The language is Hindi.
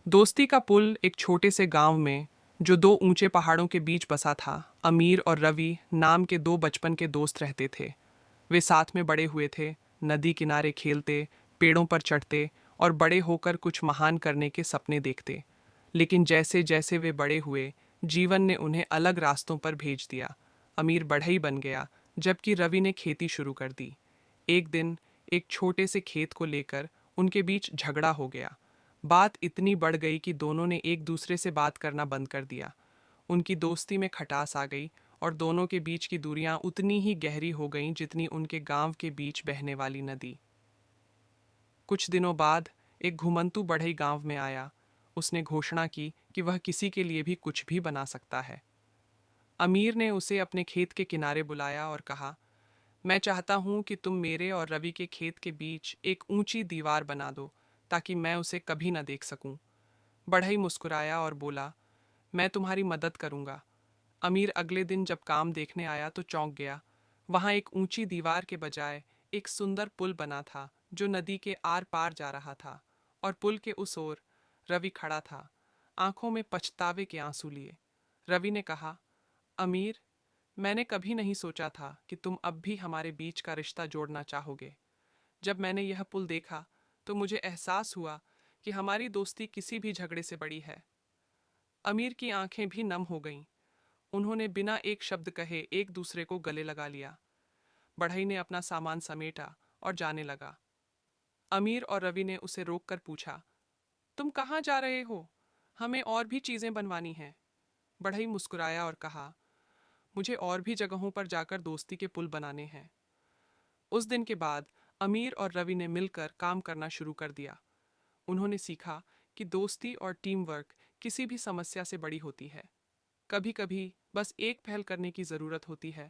दोस्ती का पुल एक छोटे से गांव में जो दो ऊंचे पहाड़ों के बीच बसा था। अमीर और रवि नाम के दो बचपन के दोस्त रहते थे। वे साथ में बड़े हुए थे, नदी किनारे खेलते, पेड़ों पर चढ़ते और बड़े होकर कुछ महान करने के सपने देखते। लेकिन जैसे जैसे वे बड़े हुए, जीवन ने उन्हें अलग रास्तों पर भेज दिया। अमीर बढ़ई बन गया, जबकि रवि ने खेती शुरू कर दी। एक दिन एक छोटे से खेत को लेकर उनके बीच झगड़ा हो गया। बात इतनी बढ़ गई कि दोनों ने एक दूसरे से बात करना बंद कर दिया। उनकी दोस्ती में खटास आ गई और दोनों के बीच की दूरियां उतनी ही गहरी हो गईं जितनी उनके गांव के बीच बहने वाली नदी। कुछ दिनों बाद एक घुमंतू बढ़ई गांव में आया। उसने घोषणा की कि वह किसी के लिए भी कुछ भी बना सकता है। अमीर ने उसे अपने खेत के किनारे बुलाया और कहा, मैं चाहता हूं कि तुम मेरे और रवि के खेत के बीच एक ऊंची दीवार बना दो, ताकि मैं उसे कभी न देख सकूं। बढ़ई मुस्कुराया और बोला, मैं तुम्हारी मदद करूंगा। अमीर अगले दिन जब काम देखने आया तो चौंक गया। वहां एक ऊंची दीवार के बजाय एक सुंदर पुल बना था जो नदी के आर पार जा रहा था। और पुल के उस ओर रवि खड़ा था, आंखों में पछतावे के आंसू लिए। रवि ने कहा, अमीर, मैंने कभी नहीं सोचा था कि तुम अब भी हमारे बीच का रिश्ता जोड़ना चाहोगे। जब मैंने यह पुल देखा तो मुझे एहसास हुआ कि हमारी दोस्ती किसी भी झगड़े से बड़ी है। अमीर की आंखें भी नम हो गईं। उन्होंने बिना एक शब्द कहे एक दूसरे को गले लगा लिया। बढ़ई ने अपना सामान समेटा और जाने लगा। अमीर और रवि ने उसे रोककर पूछा, तुम कहाँ जा रहे हो? हमें और भी चीजें बनवानी हैं। बढ़ई मुस्कुराया और कहा, मुझे और भी जगहों पर जाकर दोस्ती के पुल बनाने हैं। उस दिन के बाद अमीर और रवि ने मिलकर काम करना शुरू कर दिया। उन्होंने सीखा कि दोस्ती और टीम वर्क किसी भी समस्या से बड़ी होती है। कभी कभी बस एक पहल करने की ज़रूरत होती है।